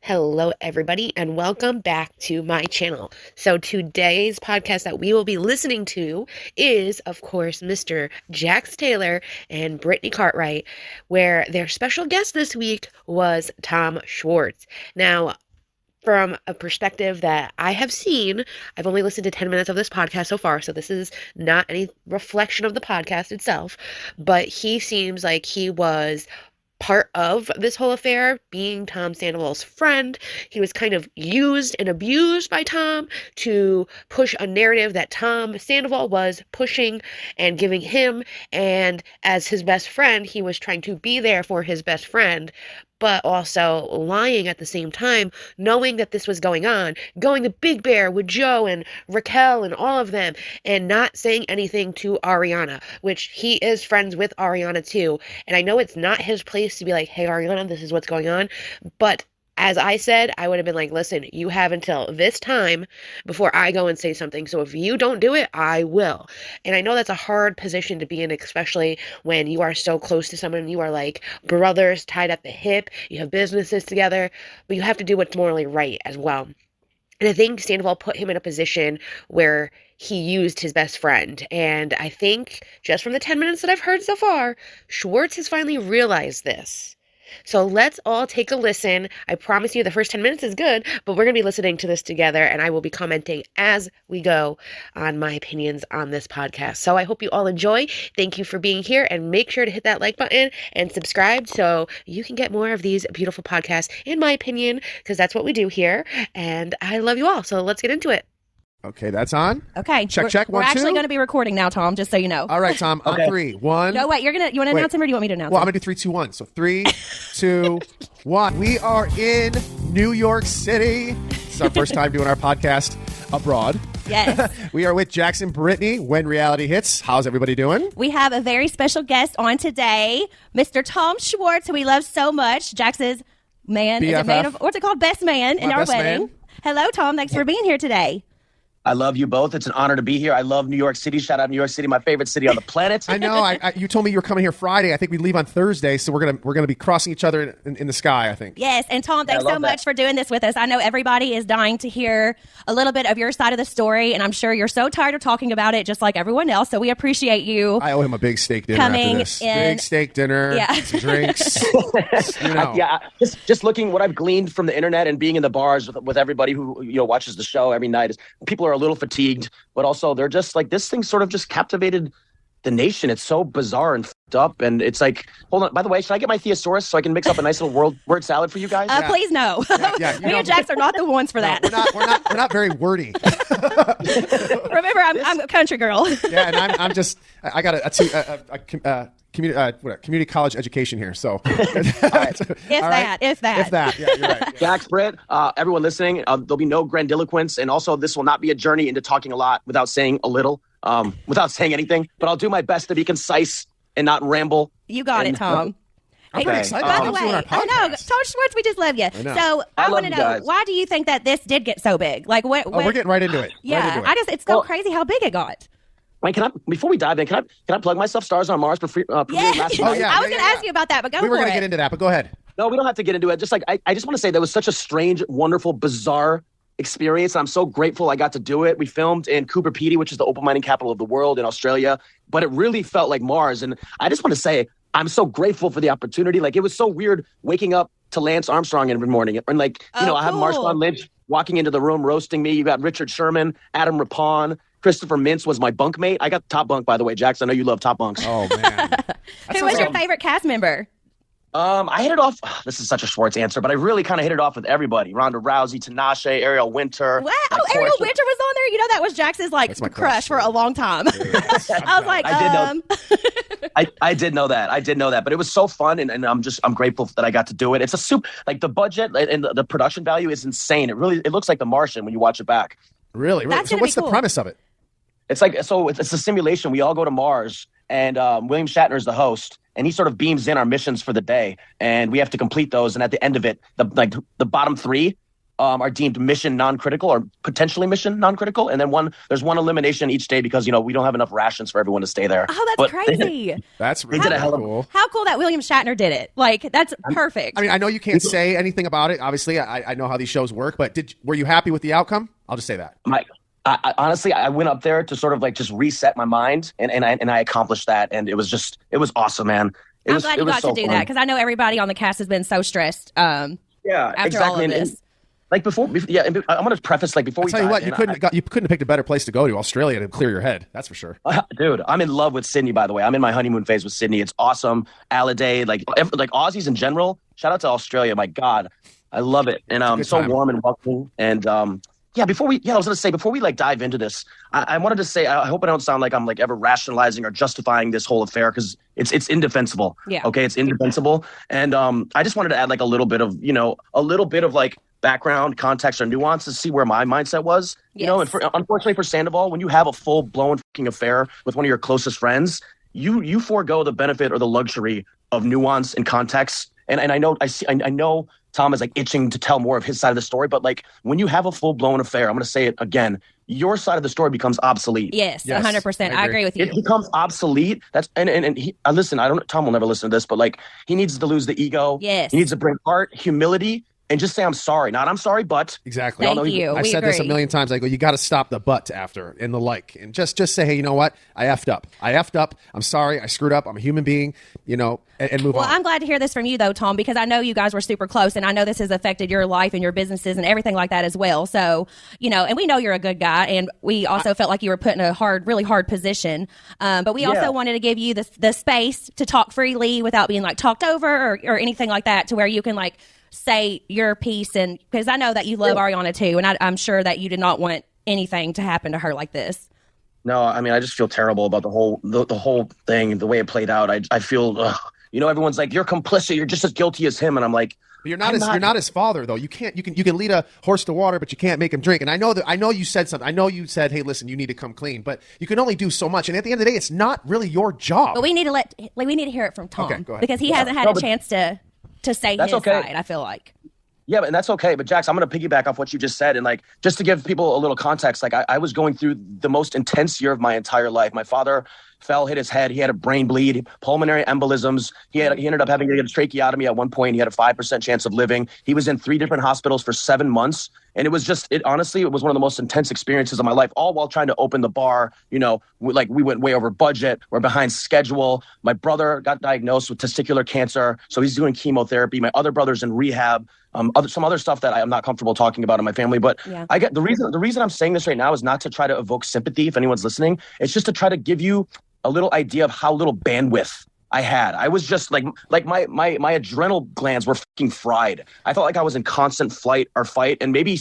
Hello, everybody, and welcome back to my channel. So today's podcast that we will be listening to is, of course, Mr. Jax Taylor and Brittany Cartwright, where their special guest this week was Tom Schwartz. Now, from a perspective that I have seen, I've only listened to 10 minutes of this podcast so far, so this is not any reflection of the podcast itself, but he seems like he was part of this whole affair, being Tom Sandoval's friend. He was kind of used and abused by Tom to push a narrative that Tom Sandoval was pushing and giving him, and as his best friend, he was trying to be there for his best friend, but also lying at the same time, knowing that this was going on, going to Big Bear with Joe and Raquel and all of them, and not saying anything to Ariana, which he is friends with Ariana too. And I know it's not his place to be like, hey, Ariana, this is what's going on. But as I said, I would have been like, listen, you have until this time before I go and say something. So if you don't do it, I will. And I know that's a hard position to be in, especially when you are so close to someone. You are like brothers tied at the hip. You have businesses together, but you have to do what's morally right as well. And I think Sandoval put him in a position where he used his best friend. And I think just from the 10 minutes that I've heard so far, Schwartz has finally realized this. So let's all take a listen. I promise you the first 10 minutes is good, but we're going to be listening to this together, and I will be commenting as we go on my opinions on this podcast. So I hope you all enjoy. Thank you for being here, and make sure to hit that like button and subscribe so you can get more of these beautiful podcasts, in my opinion, because that's what we do here, and I love you all. So let's get into it. Okay, that's on. Okay. Check. We're 1, 2. actually going to be recording now, Tom, just so you know. All right, Tom. Okay. On 3, 1. No, wait. You want to announce him, or do you want me to announce Well, I'm him? going to do 3, 2, 1. So 3, 2, 1. We are in New York City. This is our first time doing our podcast abroad. Yes. We are with Jax and Brittany when reality hits. How's everybody doing? We have a very special guest on today, Mr. Tom Schwartz, who we love so much. Jax's man. BFF. Is it man of, what's it called? Best man in My our best wedding. man. Hello, Tom. Thanks for being here today. I love you both. It's an honor to be here. I love New York City. Shout out New York City, my favorite city on the planet. I know. You told me you were coming here Friday. I think we leave on Thursday, so we're gonna be crossing each other in the sky, I think. Yes, and Tom, thanks so much for doing this with us. I know everybody is dying to hear a little bit of your side of the story, and I'm sure you're so tired of talking about it, just like everyone else. So we appreciate you. I owe him a big steak dinner Coming after this. in. Big steak dinner, Yeah. some drinks. You know. Yeah, just looking what I've gleaned from the internet and being in the bars with everybody who watches the show every night is people are a little fatigued, but also they're just like, this thing sort of just captivated the nation. It's so bizarre and fucked up, and it's like, hold on. By the way, should I get my thesaurus so I can mix up a nice little word salad for you guys? Please no. Yeah, Me and Jax are not the ones for that. We're not very wordy. Remember, I'm a country girl. Yeah, and I got a community college education here, so If that. Yeah, you're right. Jax, Britt, everyone listening, there'll be no grandiloquence, and also this will not be a journey into talking a lot without saying a little, without saying anything, but I'll do my best to be concise and not ramble. You got it, Tom. I'm pretty excited. By the I'm doing way, our I know, podcast. Tom Schwartz, we just love you. know. So I love want to you know, guys. why do you think that this did get so big? Like, what? We're getting right into it. Yeah, Right into it. it's so crazy how big it got. Wait, before we dive in, can I plug myself? Stars on Mars premiered last Oh, night. yeah. I was going to ask you about that, but go We were for going to it. get into that, but go ahead. No, we don't have to get into it. Just like I just want to say that was such a strange, wonderful, bizarre experience. I'm so grateful I got to do it. We filmed in Cooper Pedy, which is the opal mining capital of the world in Australia, but it really felt like Mars. And I just want to say I'm so grateful for the opportunity. Like, it was so weird waking up to Lance Armstrong every morning, and I have cool. Marshawn Lynch walking into the room roasting me. You got Richard Sherman, Adam Rippon. Christopher Mintz was my bunkmate. I got top bunk, by the way, Jax. I know you love top bunks. Oh, man. Who was your favorite cast member? I hit it off. This is such a Schwartz answer, but I really kind of hit it off with everybody. Ronda Rousey, Tinashe, Ariel Winter. Wow, Of Ariel course. Winter was on there. You know, that was Jax's That's my crush for a long time. I was like, I did know that. I did know that, but it was so fun, and I'm grateful that I got to do it. It's a soup. Like, the budget and the production value is insane. It looks like The Martian when you watch it back. Really? That's So gonna what's be the cool. premise of it? It's a simulation. We all go to Mars, and William Shatner is the host, and he sort of beams in our missions for the day, and we have to complete those. And at the end of it, the bottom 3 are deemed mission non-critical or potentially mission non-critical, and then there's one elimination each day because we don't have enough rations for everyone to stay there. Oh, that's crazy. That's They did a hell of cool. How cool that William Shatner did it. Like, that's perfect. I mean, I know you can't say anything about it. Obviously, I know how these shows work, but were you happy with the outcome? I'll just say that. I honestly, I went up there to sort of like just reset my mind, and I accomplished that, and it was awesome, man. I'm glad you got to do that because I know everybody on the cast has been so stressed. After exactly. all of this. Like before, and I'm going to preface before we tell you dive what, in, you couldn't have picked a better place to go to Australia to clear your head. That's for sure. Dude, I'm in love with Sydney. By the way, I'm in my honeymoon phase with Sydney. It's awesome. Aliday, like Aussies in general. Shout out to Australia. My God, I love it, and so warm and welcoming. And I was going to say before we like dive into this, I wanted to say I hope I don't sound like I'm like ever rationalizing or justifying this whole affair because it's indefensible. Yeah. Okay, it's indefensible, and I just wanted to add like a little bit of like background, context, or nuance to see where my mindset was. Yes. And unfortunately for Sandoval, when you have a full blown fucking affair with one of your closest friends, you forego the benefit or the luxury of nuance and context. And I know Tom is like itching to tell more of his side of the story, but like when you have a full blown affair, I'm going to say it again, your side of the story becomes obsolete. Yes, 100%. I agree with you. It becomes obsolete. That's and he, listen. Tom will never listen to this, but like he needs to lose the ego. Yes, he needs to bring heart, humility, and just say I'm sorry. Not I'm sorry, but exactly. Thank you. I said this a million times. I go, you got to stop the but after and the like, and just say, hey, you know what? I effed up. I'm sorry. I screwed up. I'm a human being. And move on. Well, I'm glad to hear this from you though, Tom, because I know you guys were super close, and I know this has affected your life and your businesses and everything like that as well. So and we know you're a good guy, and we also felt like you were put in a really hard position. But we also wanted to give you the space to talk freely without being like talked over or anything like that, to where you can like say your piece, and because I know that you love Ariana too, and I'm sure that you did not want anything to happen to her like this. No, I mean I just feel terrible about the whole thing, the way it played out. I feel, everyone's like, you're complicit, you're just as guilty as him, and I'm like, but you're not his father though. You can lead a horse to water, but you can't make him drink. And I know you said something. I know you said, hey, listen, you need to come clean, but you can only do so much. And at the end of the day, it's not really your job. But we need to hear it from Tom, okay, go ahead. because he hasn't had a chance to say his okay. side, I feel like. Yeah, and that's okay. But Jax, I'm going to piggyback off what you just said. And like, just to give people a little context, like I was going through the most intense year of my entire life. My father hit his head. He had a brain bleed, pulmonary embolisms. He ended up having to get a tracheotomy at one point. He had a 5% chance of living. He was in 3 different hospitals for 7 months. And it was honestly, it was one of the most intense experiences of my life, all while trying to open the bar. We went way over budget. We're behind schedule. My brother got diagnosed with testicular cancer, so he's doing chemotherapy. My other brother's in rehab. Some other stuff that I'm not comfortable talking about in my family. But I get the reason I'm saying this right now is not to try to evoke sympathy if anyone's listening. It's just to try to give you a little idea of how little bandwidth I had. I was just like my adrenal glands were fucking fried. I felt like I was in constant flight or fight, and maybe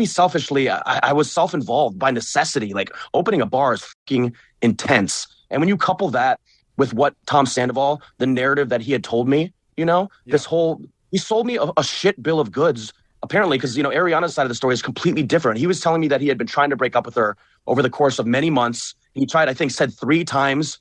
selfishly, I was self-involved by necessity. Like opening a bar is fucking intense. And when you couple that with what Tom Sandoval, the narrative that he had told me, he sold me a shit bill of goods, apparently, because, Ariana's side of the story is completely different. He was telling me that he had been trying to break up with her over the course of many months. He tried, I think, said 3 times.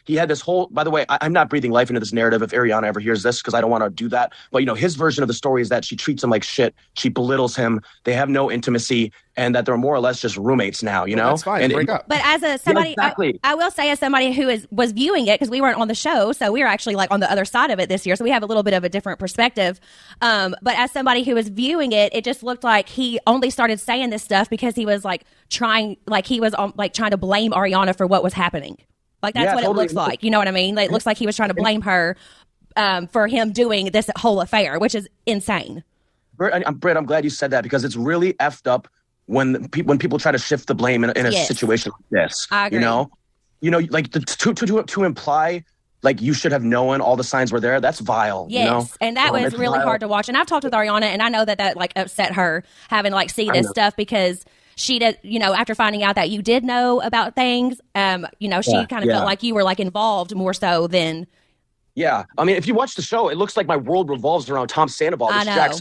He had this whole, by the way, I'm not breathing life into this narrative if Ariana ever hears this, because I don't want to do that. But, his version of the story is that she treats him like shit. She belittles him. They have no intimacy, and that they're more or less just roommates now, Well, that's fine. And break up. But as somebody, exactly. I will say, as somebody who was viewing it, because we weren't on the show, so we were actually like on the other side of it this year, so we have a little bit of a different perspective. But as somebody who was viewing it, it just looked like he only started saying this stuff because he was trying to blame Ariana for what was happening. Like that's what totally. It looks like. You know what I mean? Like, it looks like he was trying to blame her for him doing this whole affair, which is insane. Britt, I'm glad you said that, because it's really effed up when people try to shift the blame in a situation like this. I agree. Like to imply like you should have known all the signs were there. That's vile. Yes, and that was really hard to watch. And I've talked with Ariana, and I know that like upset her having to see this stuff, because she did, after finding out that you did know about things, she kind of felt like you were involved more so than. Yeah. I mean, if you watch the show, it looks like my world revolves around Tom Sandoval. I know.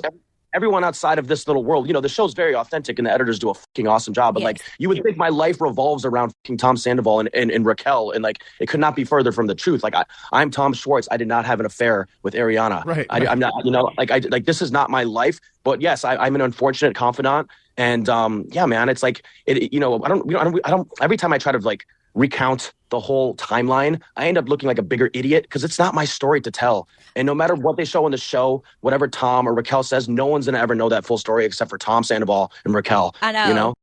everyone outside of this little world, the show's very authentic and the editors do a fucking awesome job. But like, you would think my life revolves around fucking Tom Sandoval and Raquel. And like, it could not be further from the truth. Like I'm Tom Schwartz. I did not have an affair with Ariana. Right. I'm not, like this is not my life, but yes, I'm an unfortunate confidant. And yeah, man, it's like, I don't, every time I try to like recount the whole timeline, I end up looking like a bigger idiot because it's not my story to tell. And no matter what they show in the show, whatever Tom or Raquel says, no one's gonna ever know that full story except for Tom Sandoval and Raquel. I know.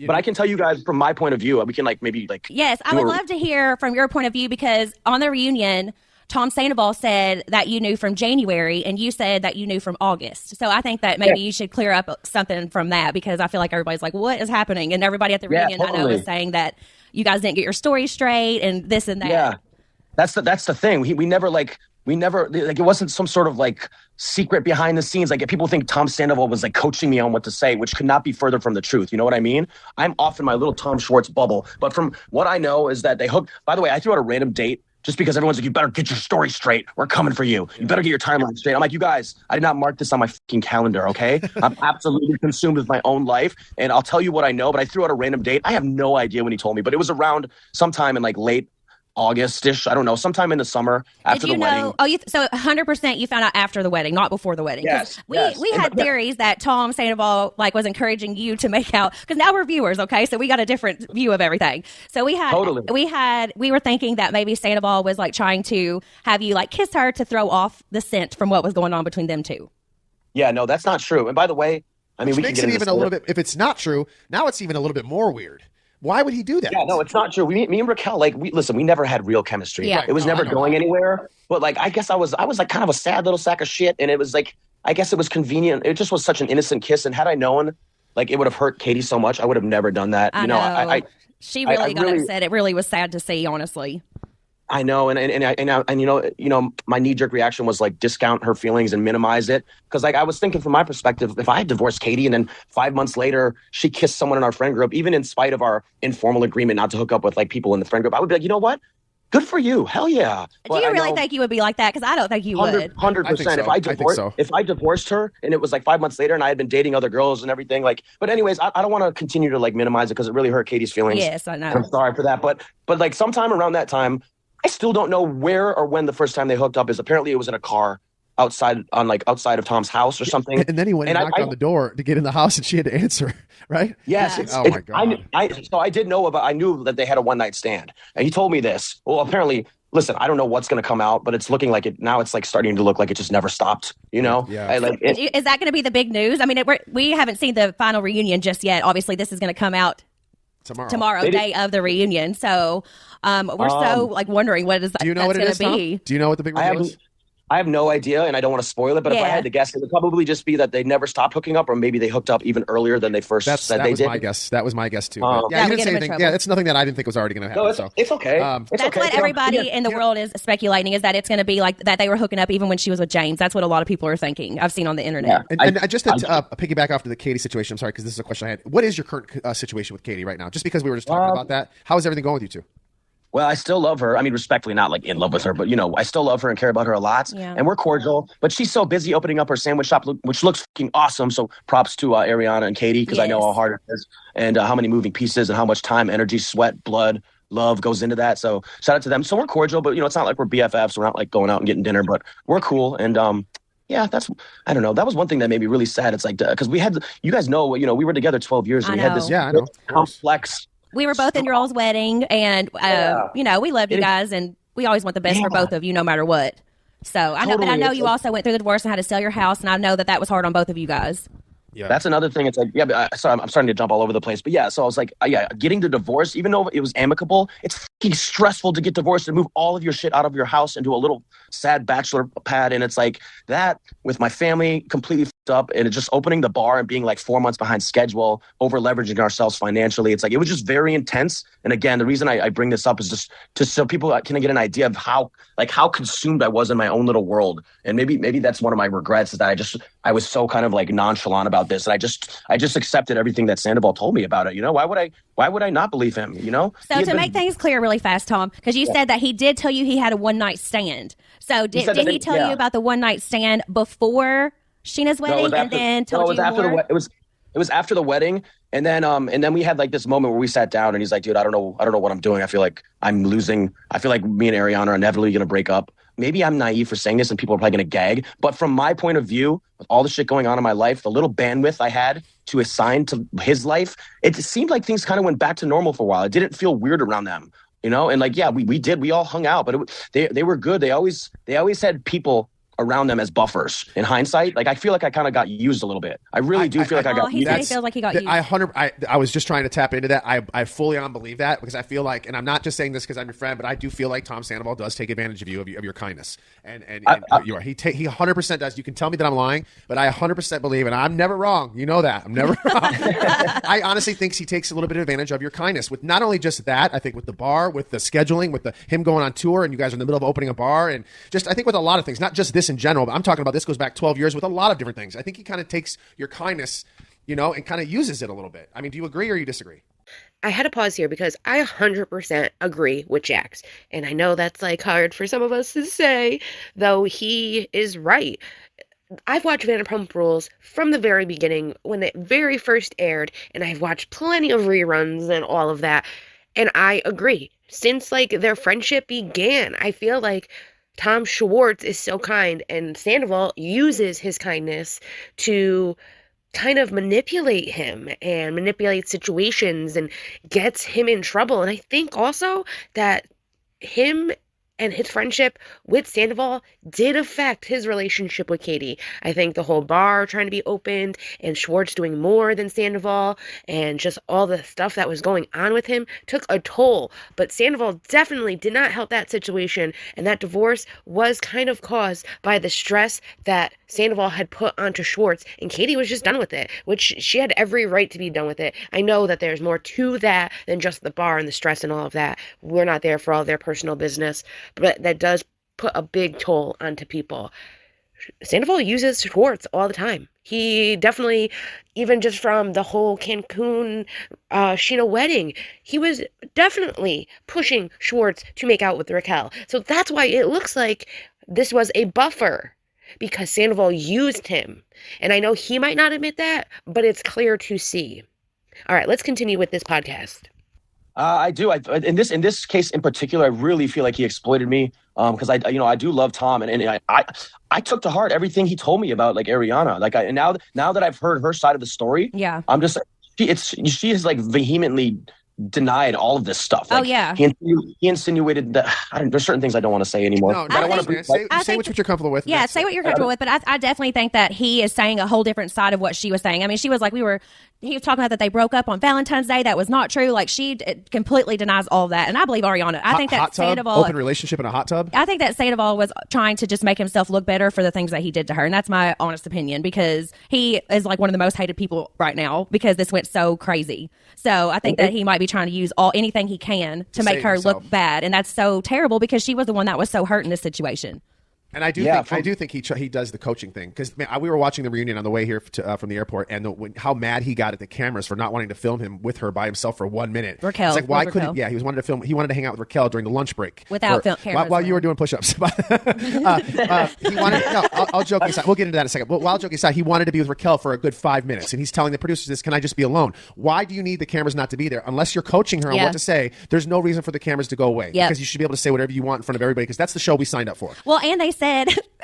But I can tell you guys from my point of view, we can like maybe like. Yes, I would love to hear from your point of view because on the reunion, Tom Sandoval said that you knew from January and you said that you knew from August. So I think that maybe you should clear up something from that because I feel like everybody's like, what is happening? And everybody at the reunion I know is saying that you guys didn't get your story straight and this and that. Yeah, that's the thing. We never like it wasn't some sort of like secret behind the scenes. Like if people think Tom Sandoval was like coaching me on what to say, which could not be further from the truth. You know what I mean? I'm off in my little Tom Schwartz bubble. But from what I know is that they hooked. By the way, I threw out a random date. Just because everyone's like, you better get your story straight. We're coming for you. You better get your timeline straight. I'm like, you guys, I did not mark this on my fucking calendar, okay? I'm absolutely consumed with my own life. And I'll tell you what I know, but I threw out a random date. I have no idea when he told me, but it was around sometime in like late August-ish. I don't know, sometime in the summer after the wedding. So 100% you found out after the wedding, not before the wedding. Yes. We had theories that Tom Sandoval like was encouraging you to make out because now we're viewers, okay? So we got a different view of everything. So we were thinking that maybe Sandoval was like trying to have you like kiss her to throw off the scent from what was going on between them two. Yeah, no, that's not true. And by the way, I mean, which makes it even a little bit. If it's not true, now it's even a little bit more weird. Why would he do that? Yeah, no, it's not true. Me and Raquel, like, we never had real chemistry. Yeah. It was never going anywhere. But like, I guess I was like kind of a sad little sack of shit. And it was like, I guess it was convenient. It just was such an innocent kiss. And had I known, like, it would have hurt Katie so much, I would have never done that. I know. She really got upset. It really was sad to see, honestly. I know, and my knee-jerk reaction was like discount her feelings and minimize it because like I was thinking from my perspective, if I had divorced Katie and then 5 months later she kissed someone in our friend group, even in spite of our informal agreement not to hook up with like people in the friend group, I would be like, you know what? Good for you, hell yeah. Do you really think you would be like that? Because I don't think you would. 100%. If I divorced her and it was like 5 months later and I had been dating other girls and everything, like, but anyways, I don't want to continue to like minimize it because it really hurt Katie's feelings. Yes, I know. I'm sorry for that, but like sometime around that time. I still don't know where or when the first time they hooked up is. Apparently, it was in a car outside of Tom's house or something. And then he went and knocked on the door to get in the house, and she had to answer. Right? Yes. Oh my god. So I knew that they had a one-night stand, and he told me this. Well, apparently, listen, I don't know what's going to come out, but it's looking like it now. It's like starting to look like it just never stopped. You know? Yeah. Is that going to be the big news? I mean, we haven't seen the final reunion just yet. Obviously, this is going to come out tomorrow, day of the reunion. So we're so like wondering what is that. Do you know what it is, Tom? Be. Do you know what the big reveal is? I have no idea, and I don't want to spoil it. But if I had to guess, it would probably just be that they never stopped hooking up, or maybe they hooked up even earlier than they first said they did. That was my guess too. Yeah, you didn't say anything. Yeah, it's nothing that I didn't think was already going to happen. No, it's okay. That's what everybody in the world is speculating, is that it's going to be like that they were hooking up even when she was with James. That's what a lot of people are thinking. I've seen on the internet. Yeah. And just to piggyback off to the Katie situation, I'm sorry, because this is a question I had. What is your current situation with Katie right now? Just because we were just talking about that, how is everything going with you two? Well, I still love her. I mean, respectfully, not like in love with her, but, I still love her and care about her a lot. Yeah. And we're cordial. But she's so busy opening up her sandwich shop, which looks fucking awesome. So props to Ariana and Katie, because I know how hard it is and how many moving pieces and how much time, energy, sweat, blood, love goes into that. So shout out to them. So we're cordial, but, it's not like we're BFFs. We're not like going out and getting dinner, but we're cool. And yeah, I don't know. That was one thing that made me really sad. It's like, because we had, you guys know, we were together 12 years and we had this complex. We were both in your all's wedding, and we loved you guys, and we always want the best for both of you, no matter what. So I know, but I know you also went through the divorce and had to sell your house, and I know that was hard on both of you guys. Yeah, that's another thing. It's like, sorry, I'm starting to jump all over the place, but yeah. So I was like, getting the divorce, even though it was amicable, it's fucking stressful to get divorced and move all of your shit out of your house into a little sad bachelor pad. And it's like that with my family completely fucked up, and it's just opening the bar and being like 4 months behind schedule, over leveraging ourselves financially. It's like, it was just very intense. And again, the reason I bring this up is just so people can get an idea of how consumed I was in my own little world. And maybe that's one of my regrets, is that I was so kind of like nonchalant about this, and I just accepted everything that Sandoval told me about it. Why would I not believe him? So to make things clear really fast, Tom, because you said that he did tell you he had a one night stand. So did he tell you about the one night stand before Sheena's No, it was wedding, and after, then no, told it was you after more? it was after the wedding, and then we had like this moment where we sat down, and he's like, dude, I don't know what I'm doing. I feel like I'm losing. I feel like me and Ariana are inevitably gonna break up. Maybe I'm naive for saying this, and people are probably gonna gag. But from my point of view, with all the shit going on in my life, the little bandwidth I had to assign to his life, it seemed like things kind of went back to normal for a while. It didn't feel weird around them, you know. And like, yeah, we all hung out, but they were good. They always had people around them as buffers. In hindsight, like I feel like I kind of got used a little bit. I really do feel like I got he used. said he feels like he got used. I was just trying to tap into that. I fully on believe that, because I feel like, and I'm not just saying this because I'm your friend, but I do feel like Tom Sandoval does take advantage of you, of your kindness, and you are. He 100% does. You can tell me that I'm lying, but I 100% believe, and I'm never wrong. You know that I'm never wrong. I honestly think he takes a little bit of advantage of your kindness with not only just that. I think with the bar, with the scheduling, with him going on tour, and you guys are in the middle of opening a bar, and just I think with a lot of things, not just this in general, but I'm talking about this goes back 12 years with a lot of different things. I think he kind of takes your kindness, and kind of uses it a little bit. I mean, do you agree or you disagree? I had to pause here because I 100% agree with Jax. And I know that's like hard for some of us to say, though he is right. I've watched Vanderpump Rules from the very beginning when it very first aired, and I've watched plenty of reruns and all of that. And I agree. Since like their friendship began, I feel like Tom Schwartz is so kind, and Sandoval uses his kindness to kind of manipulate him and manipulate situations and gets him in trouble. And I think also that him and his friendship with Sandoval did affect his relationship with Katie. I think the whole bar trying to be opened and Schwartz doing more than Sandoval and just all the stuff that was going on with him took a toll. But Sandoval definitely did not help that situation, and that divorce was kind of caused by the stress that Sandoval had put onto Schwartz, and Katie was just done with it, which she had every right to be done with it. I know that there's more to that than just the bar and the stress and all of that. We're not there for all their personal business, but that does put a big toll onto people. Sandoval uses Schwartz all the time. He definitely, even just from the whole Cancun Sheena wedding, he was definitely pushing Schwartz to make out with Raquel. So that's why it looks like this was a buffer, because Sandoval used him. And I know he might not admit that, but it's clear to see. All right, let's continue with this podcast. I do. In this case in particular, I really feel like he exploited me because I do love Tom, and I took to heart everything he told me about like Ariana. Like and now that I've heard her side of the story, yeah, I'm just she is like vehemently denied all of this stuff. Like, oh yeah, he insinuated that there's certain things I don't want to say anymore. No, I don't want to say what you're comfortable with. Yeah, say what you're comfortable with. But I definitely think that he is saying a whole different side of what she was saying. I mean, she was like, he was talking about that they broke up on Valentine's Day. That was not true. Like, she completely denies all of that. And I believe Ariana. I think that hot tub, Sandoval, open relationship in a hot tub. I think that Sandoval was trying to just make himself look better for the things that he did to her. And that's my honest opinion, because he is like one of the most hated people right now because this went so crazy. So I think that he might be trying to use anything he can to make her look bad. And that's so terrible because she was the one that was so hurt in this situation. And I do think he does the coaching thing, because we were watching the reunion on the way here from the airport, and how mad he got at the cameras for not wanting to film him with her by himself for 1 minute. Raquel, it's like, why couldn't? Yeah, he wanted to film. He wanted to hang out with Raquel during the lunch break without cameras while you were doing push-ups. He wanted. No, I'll joke aside. We'll get into that in a second. But while joking aside, he wanted to be with Raquel for a good 5 minutes, and he's telling the producers, "This, can I just be alone? Why do you need the cameras not to be there? Unless you're coaching her on what to say, there's no reason for the cameras to go away, because you should be able to say whatever you want in front of everybody, because that's the show we signed up for." Well, and they said.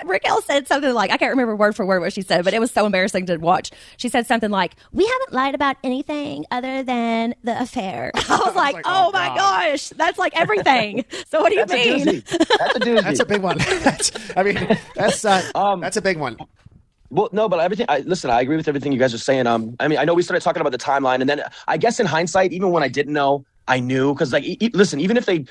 Raquel said something like, I can't remember word for word what she said, but it was so embarrassing to watch. She said something like, "We haven't lied about anything other than the affair." I was like, oh my gosh, that's like everything. So what do you mean? That's a doozy. That's a big one. That's a big one. Well, no, but everything. Listen, I agree with everything you guys are saying. I mean, I know we started talking about the timeline, and then I guess in hindsight, even when I didn't know, I knew, because like, listen, even if they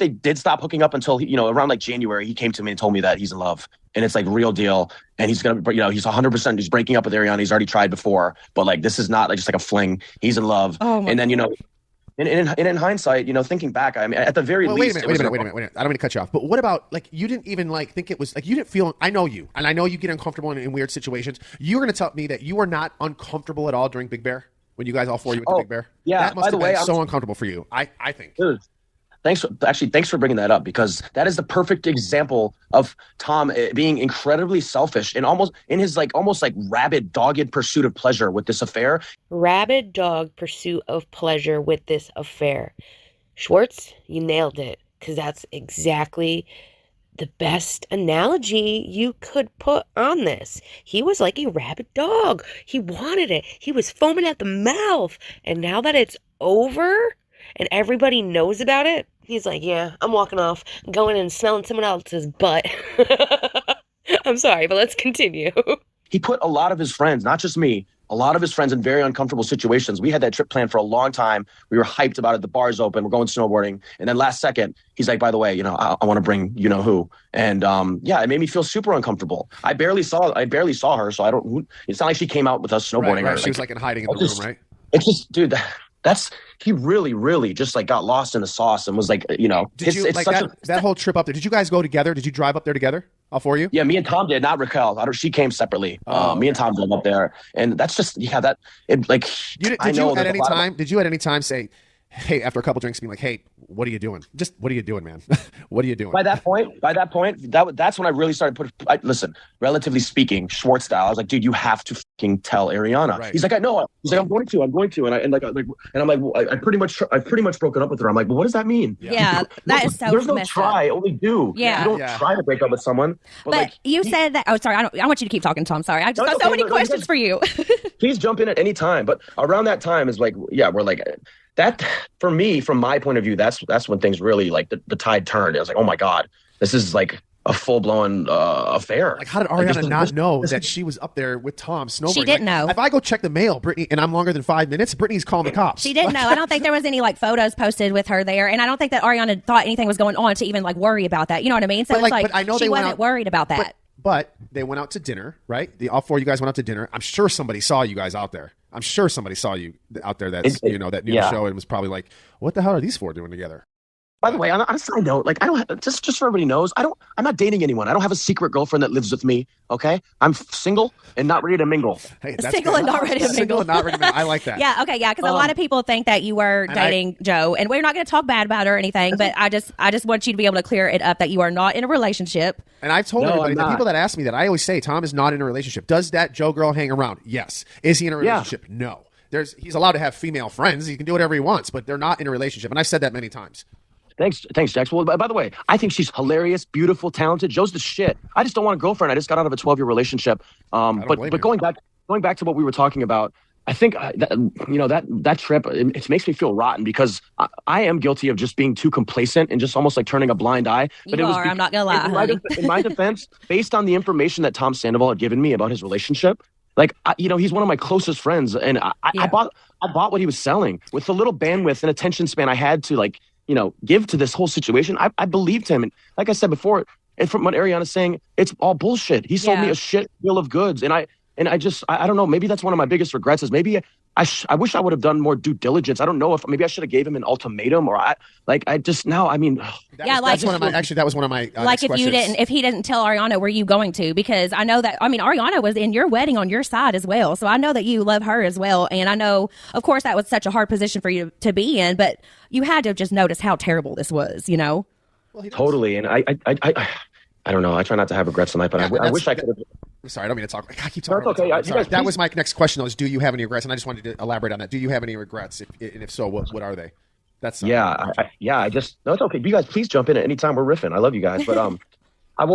did stop hooking up until around like January, he came to me and told me that he's in love, and it's like real deal, and he's gonna, he's 100%, he's breaking up with Ariana. He's already tried before, but like this is not like just like a fling. He's in love, and then in hindsight, thinking back, I mean, at the very least, wait a minute. I don't mean to cut you off, but what about like you didn't even like think it was like you didn't feel? I know you, and I know you get uncomfortable in weird situations. You were going to tell me that you were not uncomfortable at all during Big Bear when you guys all four you went to Big Bear. Yeah, that must have been so uncomfortable for you. I think. Dude, Thanks for bringing that up, because that is the perfect example of Tom being incredibly selfish and almost rabid, dogged pursuit of pleasure with this affair. Rabid dog pursuit of pleasure with this affair. Schwartz, you nailed it, because that's exactly the best analogy you could put on this. He was like a rabid dog. He wanted it. He was foaming at the mouth. And now that it's over and everybody knows about it, he's like, yeah, I'm walking off, going and smelling someone else's butt. I'm sorry, but let's continue. He put a lot of his friends, not just me, a lot of his friends in very uncomfortable situations. We had that trip planned for a long time. We were hyped about it. The bar's open. We're going snowboarding. And then last second, he's like, by the way, I want to bring who. And it made me feel super uncomfortable. I barely saw her. So it's not like she came out with us snowboarding. Right. She was like in hiding in the room, right? It's just, dude, he really, really just like got lost in the sauce and was like, that whole trip up there, did you guys go together? Did you drive up there together? All four of you? Yeah, me and Tom did, not Raquel. She came separately. Me and Tom drove up there, and that's just Did you at any time say, hey, after a couple drinks, being like, hey, what are you doing? Just what are you doing, man? What are you doing? By that point, that's when I really started listen, relatively speaking, Schwartz style. I was like, dude, you have to fucking tell Ariana. Right. He's like, I know. He's like, I'm going to. And I'm like, well, I pretty much broken up with her. I'm like, well, what does that mean? Yeah, that is so. There's no try, only do. Yeah, you don't try to break up with someone. But you said that. Oh, sorry. I want you to keep talking, Tom. Sorry, I just got so many questions for you. Please jump in at any time. But around that time is like, yeah, we're like. That, for me, from my point of view, that's when things really, like, the tide turned. I was like, oh, my God, this is, like, a full-blown affair. Like, how did Ariana not know that she was up there with Tom snowboarding? She didn't know. If I go check the mail, Brittany, and I'm longer than 5 minutes, Brittany's calling the cops. She didn't know. I don't think there was any, like, photos posted with her there, and I don't think that Ariana thought anything was going on to even, like, worry about that. You know what I mean? So but, but I know she wasn't worried about that. But they went out to dinner, right? All four of you guys went out to dinner. I'm sure somebody saw you guys out there. I'm sure somebody saw you out there that knew the show and was probably like, what the hell are these four doing together? By the way, on a side note, like, I don't just so everybody knows, I'm not dating anyone. I don't have a secret girlfriend that lives with me. Okay, I'm single and not ready to mingle. Hey, single and not ready to mingle. Single and not ready to mingle. I like that. Yeah. Okay. Yeah. Because a lot of people think that you were dating Joe, and we're not going to talk bad about her or anything. But I just want you to be able to clear it up that you are not in a relationship. And I've told everybody, the people that ask me that, I always say Tom is not in a relationship. Does that Joe girl hang around? Yes. Is he in a relationship? Yeah. No. He's allowed to have female friends. He can do whatever he wants, but they're not in a relationship. And I've said that many times. Thanks, Jax. Well, by the way, I think she's hilarious, beautiful, talented. Joe's the shit. I just don't want a girlfriend. I just got out of a 12-year relationship. But going back to what we were talking about, I think that trip, it makes me feel rotten, because I am guilty of just being too complacent and just almost like turning a blind eye. But I'm not gonna lie. In my defense, based on the information that Tom Sandoval had given me about his relationship, like, he's one of my closest friends, and I bought what he was selling with the little bandwidth and attention span I had to, like, give to this whole situation. I believed him. And like I said before, and from what Ariana's saying, it's all bullshit. He sold me a shit bill of goods. And I don't know, maybe that's one of my biggest regrets, is maybe I wish I would have done more due diligence. I don't know if maybe I should have gave him an ultimatum, or that was one of my like, if he didn't tell Ariana, were you going to? Because I know that, Ariana was in your wedding on your side as well. So I know that you love her as well. And I know, of course, that was such a hard position for you to be in, but you had to just notice how terrible this was, Well, totally. And I don't know. I try not to have regrets tonight, but I wish I could have. I'm sorry, I don't mean to talk. I keep talking. That's okay. Sorry. That was my next question, though, is do you have any regrets? And I just wanted to elaborate on that. Do you have any regrets? If so, what are they? That's no, it's okay. You guys, please jump in at any time. We're riffing. I love you guys, but I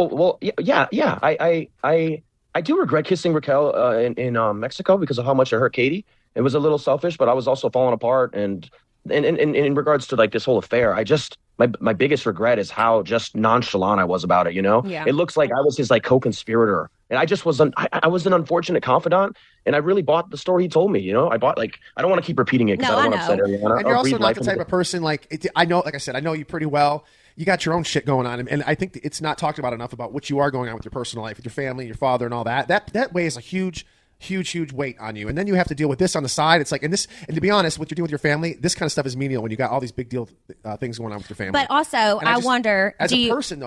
do regret kissing Raquel in Mexico because of how much I hurt Katie. It was a little selfish, but I was also falling apart. And in regards to, like, this whole affair, my biggest regret is how just nonchalant I was about it. Yeah. It looks like I was his, like, co-conspirator, and I just was I was an unfortunate confidant, and I really bought the story he told me. I bought, like, I don't want to keep repeating it because I don't want to upset Ariana. And you're also not the type of person, like, I know, like I said, I know you pretty well. You got your own shit going on, and I think it's not talked about enough about what you are going on with your personal life, with your family, your father, and all that. That weighs a huge weight on you, and then you have to deal with this on the side. It's like, and to be honest, what you're doing with your family, this kind of stuff is menial when you got all these big deal things going on with your family. But also, I wonder, as a person,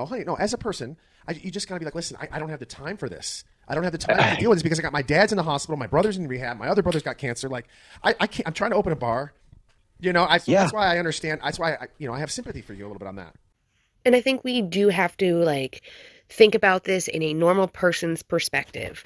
you just gotta be like, listen, I don't have the time for this. I don't have the time to deal with this because I got my dad's in the hospital, my brother's in rehab, my other brother's got cancer. Like, I can't. I'm trying to open a bar. That's why I understand. That's why I have sympathy for you a little bit on that. And I think we do have to like think about this in a normal person's perspective.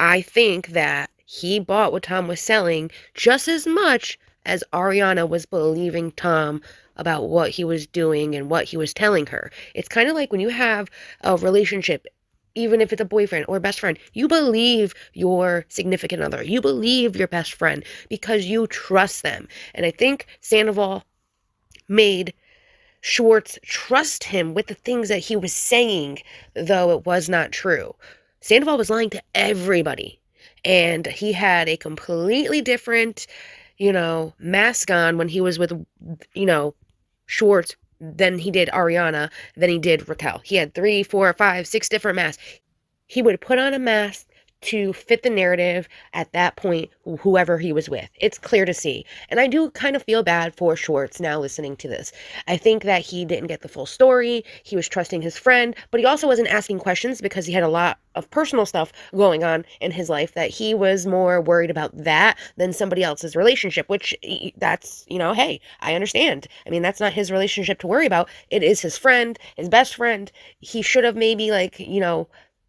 I think that he bought what Tom was selling just as much as Ariana was believing Tom about what he was doing and what he was telling her. It's kind of like when you have a relationship, even if it's a boyfriend or best friend, you believe your significant other, you believe your best friend because you trust them. And I think Sandoval made Schwartz trust him with the things that he was saying, though it was not true. Sandoval was lying to everybody, and he had a completely different, mask on when he was with, Schwartz than he did Ariana, than he did Raquel. He had 3, 4, 5, 6 different masks. He would put on a mask to fit the narrative at that point, whoever he was with. It's clear to see. And I do kind of feel bad for Schwartz now listening to this. I think that he didn't get the full story. He was trusting his friend, but he also wasn't asking questions because he had a lot of personal stuff going on in his life that he was more worried about that than somebody else's relationship, which that's, hey, I understand. I mean, that's not his relationship to worry about. It is his friend, his best friend. He should have maybe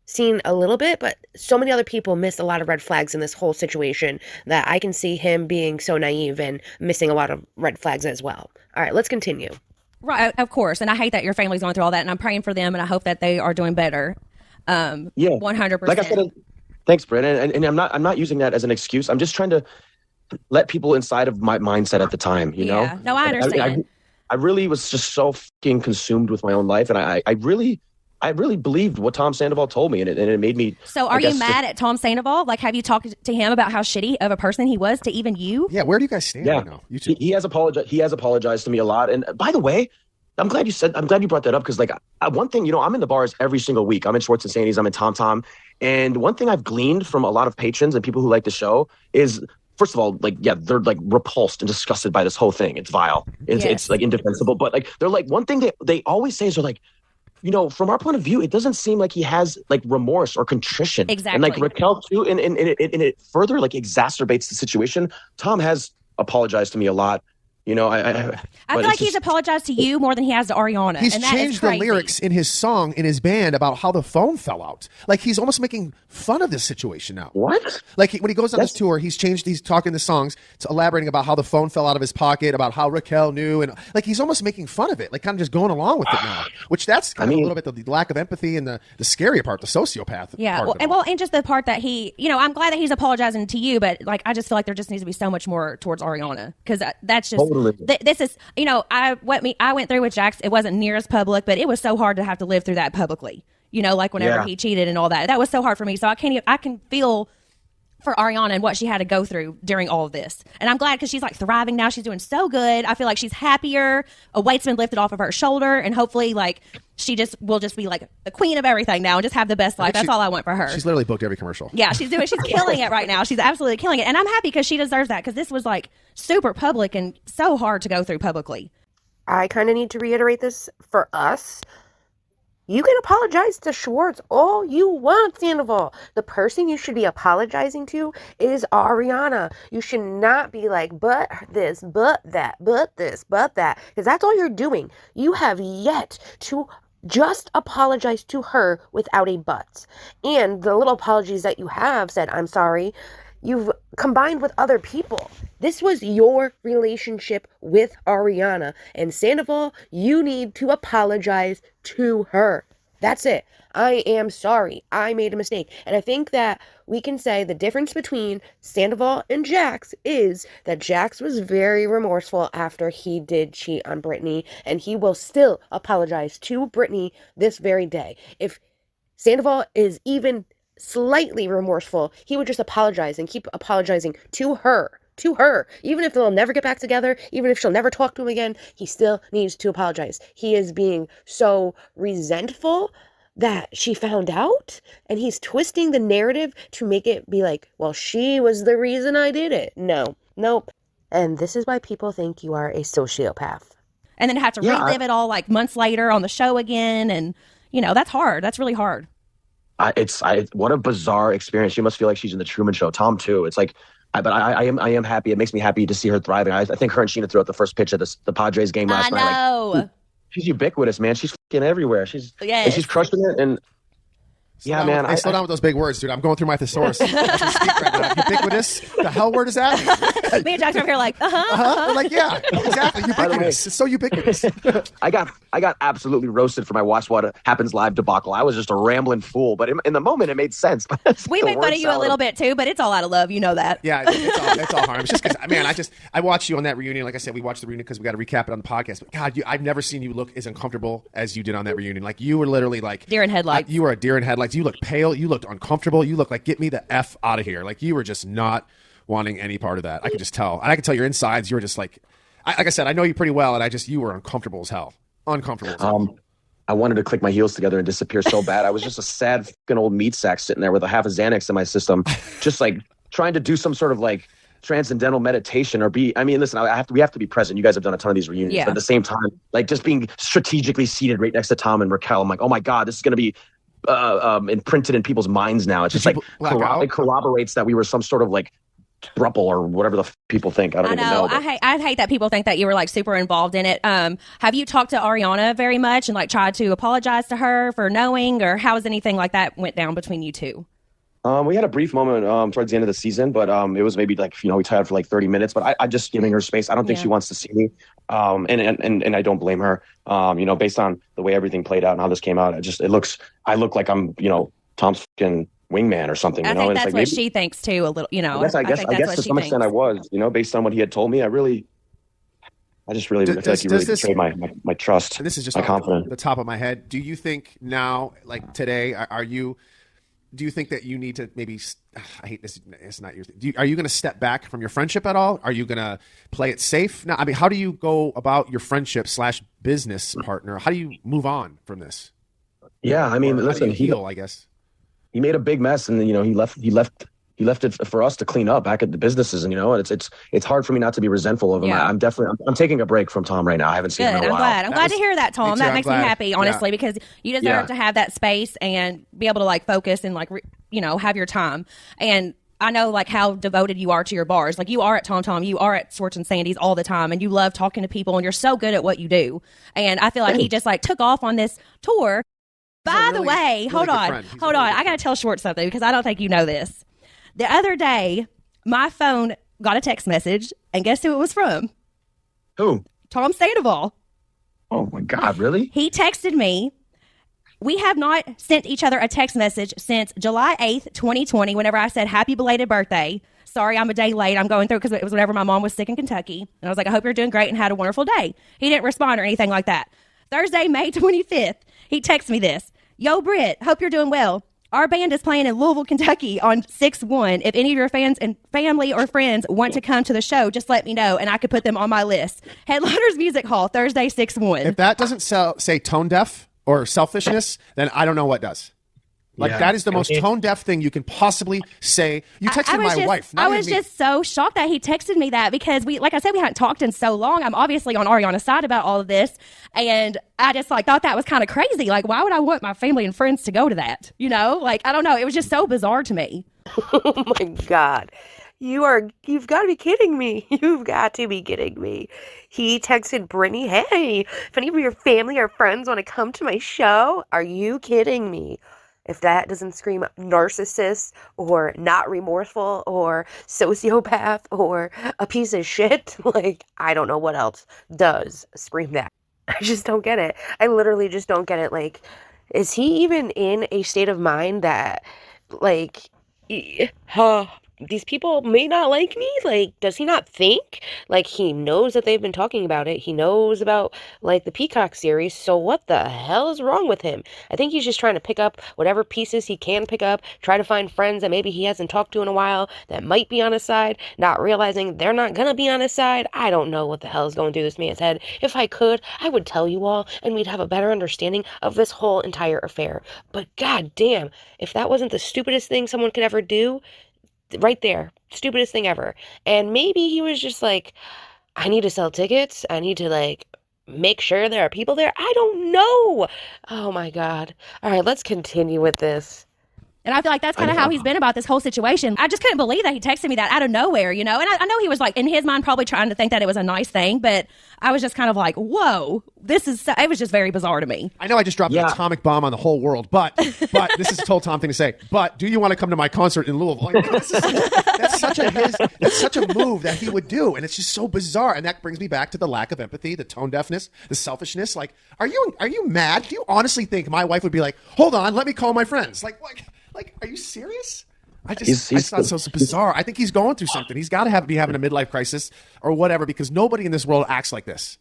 seen a little bit, but so many other people missed a lot of red flags in this whole situation that I can see him being so naive and missing a lot of red flags as well. All right, let's continue. Right, of course. And I hate that your family's going through all that, and I'm praying for them, and I hope that they are doing better. 100%. Like I said, thanks, Britt. And I'm not using that as an excuse. I'm just trying to let people inside of my mindset at the time, you know? No, I understand. I really was just so fucking consumed with my own life, and I really believed what Tom Sandoval told me, and it made me. So, are you mad at Tom Sandoval? Like, have you talked to him about how shitty of a person he was to even you? Yeah, where do you guys stand right now? You two. He has apologized. He has apologized to me a lot. And by the way, I'm glad you brought that up because, like, one thing, I'm in the bars every single week. I'm in Schwartz and Sandy's. I'm in Tom Tom, and one thing I've gleaned from a lot of patrons and people who like the show is, first of all, they're like repulsed and disgusted by this whole thing. It's vile. It's like indefensible. But like, they're like, one thing they always say is they're like, from our point of view, it doesn't seem like he has like remorse or contrition. Exactly. And like Raquel too, and it further like exacerbates the situation. Tom has apologized to me a lot. I feel like he's apologized to you more than he has to Ariana. He's and that changed the lyrics in his song, in his band, about how the phone fell out. Like, he's almost making fun of this situation now. What? Like, when he goes on this tour, he's talking the songs, it's elaborating about how the phone fell out of his pocket, about how Raquel knew, and like, he's almost making fun of it, like kind of just going along with it now, which that's kind of a little bit the lack of empathy and the scary part, the sociopath part of it. And just the part that he, I'm glad that he's apologizing to you, but like, I just feel like there just needs to be so much more towards Ariana, because that's just, this is, I went through with Jax, it wasn't near as public, but it was so hard to have to live through that publicly, like whenever he cheated and all that. That was so hard for me. So I can feel for Ariana and what she had to go through during all of this. And I'm glad because she's like thriving now. She's doing so good. I feel like she's happier. A weight's been lifted off of her shoulder, and hopefully like she will just be like the queen of everything now and just have the best life. That's all I want for her. She's literally booked every commercial. Yeah, she's killing it right now. She's absolutely killing it. And I'm happy because she deserves that, because this was like super public and so hard to go through publicly. I kind of need to reiterate this for us. You can apologize to Schwartz all you want, Sandoval. The person you should be apologizing to is Ariana. You should not be like, but this, but that, but this, but that, because that's all you're doing. You have yet to just apologize to her without a but. And the little apologies that you have said, I'm sorry, you've combined with other people. This was your relationship with Ariana. And Sandoval, you need to apologize to her. That's it. I am sorry. I made a mistake. And I think that we can say the difference between Sandoval and Jax is that Jax was very remorseful after he did cheat on Brittany, and he will still apologize to Brittany this very day. If Sandoval is even slightly remorseful, he would just apologize and keep apologizing to her. Even if they'll never get back together, even if she'll never talk to him again, he still needs to apologize. He is being so resentful that she found out, and he's twisting the narrative to make it be like, well, she was the reason I did it. Nope. And this is why people think you are a sociopath. And then have to relive it all like months later on the show again. And, that's hard. That's really hard. What a bizarre experience. She must feel like she's in the Truman Show. Tom too. It's like, I am happy. It makes me happy to see her thriving. I think her and Sheena threw out the first pitch of the Padres game last night. I know. Like, she's ubiquitous, man. She's fucking everywhere. She's crushing it. And slow down with those big words, dude. I'm going through my thesaurus as we speak right now. Ubiquitous? The hell word is that? Me and Jack's over here like, We're like, yeah, exactly. Ubiquitous. It's so ubiquitous. I got absolutely roasted for my Watch What Happens Live debacle. I was just a rambling fool, but in the moment it made sense. We made fun of you a little bit too, but it's all out of love. You know that. Yeah, it's all harm. It's just because, man, I watched you on that reunion. Like I said, we watched the reunion because we got to recap it on the podcast. But God, I've never seen you look as uncomfortable as you did on that reunion. Like you were literally like deer in headlights. You were a deer in headlights. You looked pale. You looked uncomfortable. You looked like get me the F out of here. Like you were just not wanting any part of that. I could just tell. And I could tell your insides. You were just like I said, I know you pretty well, and you were uncomfortable as hell. Uncomfortable as hell. I wanted to click my heels together and disappear so bad. I was just a sad fucking old meat sack sitting there with a half a Xanax in my system, just like trying to do some sort of like transcendental meditation or listen, we have to be present. You guys have done a ton of these reunions, but at the same time, like just being strategically seated right next to Tom and Raquel, I'm like, oh my God, this is going to be imprinted in people's minds now. It's just like it corroborates that we were some sort of like throuple or whatever the people think. I don't even know. I hate that people think that you were like super involved in it. Have you talked to Ariana very much and like tried to apologize to her for knowing, or how has anything like that went down between you two? We had a brief moment towards the end of the season, but it was maybe like, we tied for like 30 minutes, but I just giving her space. I don't think she wants to see me. And I don't blame her. Based on the way everything played out and how this came out, I look like I'm, Tom's fucking wingman or something. I think that's what she thinks too, a little, I guess to some extent I was, based on what he had told me, I just really feel like he really betrayed my trust. And this is just my confidence. The top of my head. Do you think now, like today, do you think that you need to maybe, I hate this, it's not your thing. Are you going to step back from your friendship at all? Are you going to play it safe? Now, how do you go about your friendship / business partner? How do you move on from this? Yeah, listen, I guess. He made a big mess, and he left it for us to clean up back at the businesses, and it's hard for me not to be resentful of him. Yeah. I'm taking a break from Tom right now. I haven't seen him in a while. I'm glad to hear that, Tom. That makes me happy, honestly, because you deserve to have that space and be able to like focus and like have your time. And I know like how devoted you are to your bars. Like you are at Tom Tom, you are at Schwartz and Sandy's all the time, and you love talking to people, and you're so good at what you do. And I feel like he just like took off on this tour. By the way, hold on. I got to tell Schwartz something because I don't think you know this. The other day, my phone got a text message, and guess who it was from? Who? Tom Sandoval. Oh my God, really? He texted me. We have not sent each other a text message since July 8th, 2020, whenever I said happy belated birthday. Sorry, I'm a day late. I'm going through because it was whenever my mom was sick in Kentucky. And I was like, I hope you're doing great and had a wonderful day. He didn't respond or anything like that. Thursday, May 25th, he texts me this. Yo, Britt, hope you're doing well. Our band is playing in Louisville, Kentucky on 6/1. If any of your fans and family or friends want to come to the show, just let me know, and I could put them on my list. Headliners Music Hall, Thursday, 6/1. If that doesn't say tone deaf or selfishness, then I don't know what does. Like, that is the most tone-deaf thing you can possibly say. You texted my wife. I was just so shocked that he texted me that because like I said, we hadn't talked in so long. I'm obviously on Ariana's side about all of this. And I just like thought that was kind of crazy. Like, why would I want my family and friends to go to that? Like, I don't know. It was just so bizarre to me. Oh my God. You've got to be kidding me. You've got to be kidding me. He texted Brittany, hey, if any of your family or friends want to come to my show, are you kidding me? If that doesn't scream narcissist or not remorseful or sociopath or a piece of shit, like, I don't know what else does scream that. I just don't get it. I literally just don't get it. Like, is he even in a state of mind that, like, these people may not like me? Like, does he not think? Like, he knows that they've been talking about it. He knows about, like, the Peacock series. So what the hell is wrong with him? I think he's just trying to pick up whatever pieces he can pick up, try to find friends that maybe he hasn't talked to in a while that might be on his side, not realizing they're not going to be on his side. I don't know what the hell is going through this man's head. If I could, I would tell you all, and we'd have a better understanding of this whole entire affair. But god damn, if that wasn't the stupidest thing someone could ever do, right there, stupidest thing ever. And maybe he was just like, I need to sell tickets. I need to like make sure there are people there. I don't know. Oh my God. All right, let's continue with this. And I feel like that's kind of how he's been about this whole situation. I just couldn't believe that he texted me that out of nowhere, you know? And I know he was like, in his mind, probably trying to think that it was a nice thing, but I was just kind of like, whoa, it was just very bizarre to me. I know I just dropped an atomic bomb on the whole world, but this is a total Tom thing to say, but do you want to come to my concert in Louisville? Like, that's such a move that he would do. And it's just so bizarre. And that brings me back to the lack of empathy, the tone deafness, the selfishness. Like, are you mad? Do you honestly think my wife would be like, hold on, let me call my friends? Like, are you serious? I just thought so bizarre. I think he's going through something. He's got to be having a midlife crisis or whatever, because nobody in this world acts like this.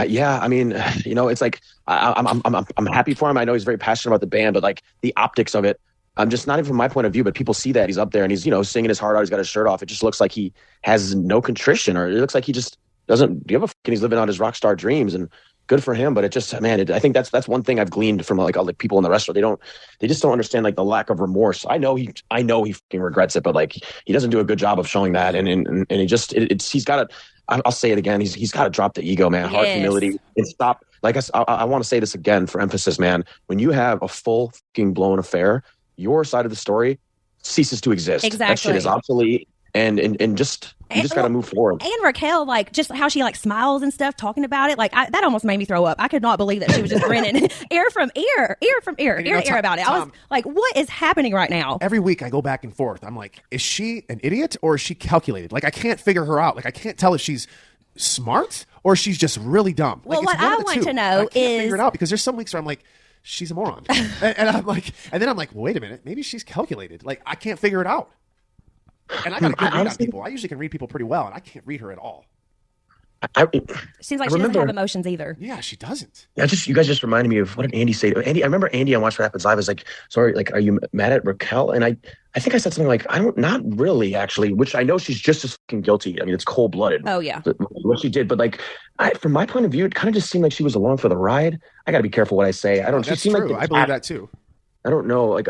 Yeah, I mean, you know, it's like I'm happy for him. I know he's very passionate about the band, but like the optics of it, I'm just not even from my point of view, but people see that he's up there and he's, you know, singing his heart out. He's got his shirt off. It just looks like he has no contrition, or it looks like he just doesn't give a fuck, and he's living out his rock star dreams. And good for him, but it just, man, I think that's one thing I've gleaned from like people in the restaurant. They just don't understand like the lack of remorse. I know he fucking regrets it, but like he doesn't do a good job of showing that, and he just he's got to. I'll say it again. He's got to drop the ego, man. Hard humility, and stop. Like I want to say this again for emphasis, man. When you have a full fucking blown affair, your side of the story ceases to exist. Exactly. That shit is obsolete. And just got to move forward. And Raquel, like, just how she like smiles and stuff talking about it, like that almost made me throw up. I could not believe that she was just grinning ear from ear to ear about it. I was like, what is happening right now? Every week I go back and forth. I'm like, is she an idiot or is she calculated? Like, I can't figure her out. Like, I can't tell if she's smart or she's just really dumb. Well, like, what I want to know I can't figure it out, because there's some weeks where I'm like, she's a moron, and I'm like, and then I'm like, well, wait a minute, maybe she's calculated. Like, I can't figure it out. And I got a good read on people. I usually can read people pretty well, and I can't read her at all. Seems like she doesn't have emotions either. Yeah, she doesn't. Yeah, you guys just reminded me of what did Andy say? Andy, I remember Andy on Watch What Happens Live was like, sorry, like, are you mad at Raquel? And I think I said something like, not really, actually, which I know she's just as fucking guilty. I mean, it's cold blooded. Oh yeah, what she did. But like, from my point of view, it kind of just seemed like she was along for the ride. I got to be careful what I say. I don't. That's she seemed true. like I believe that too. I don't know. Like,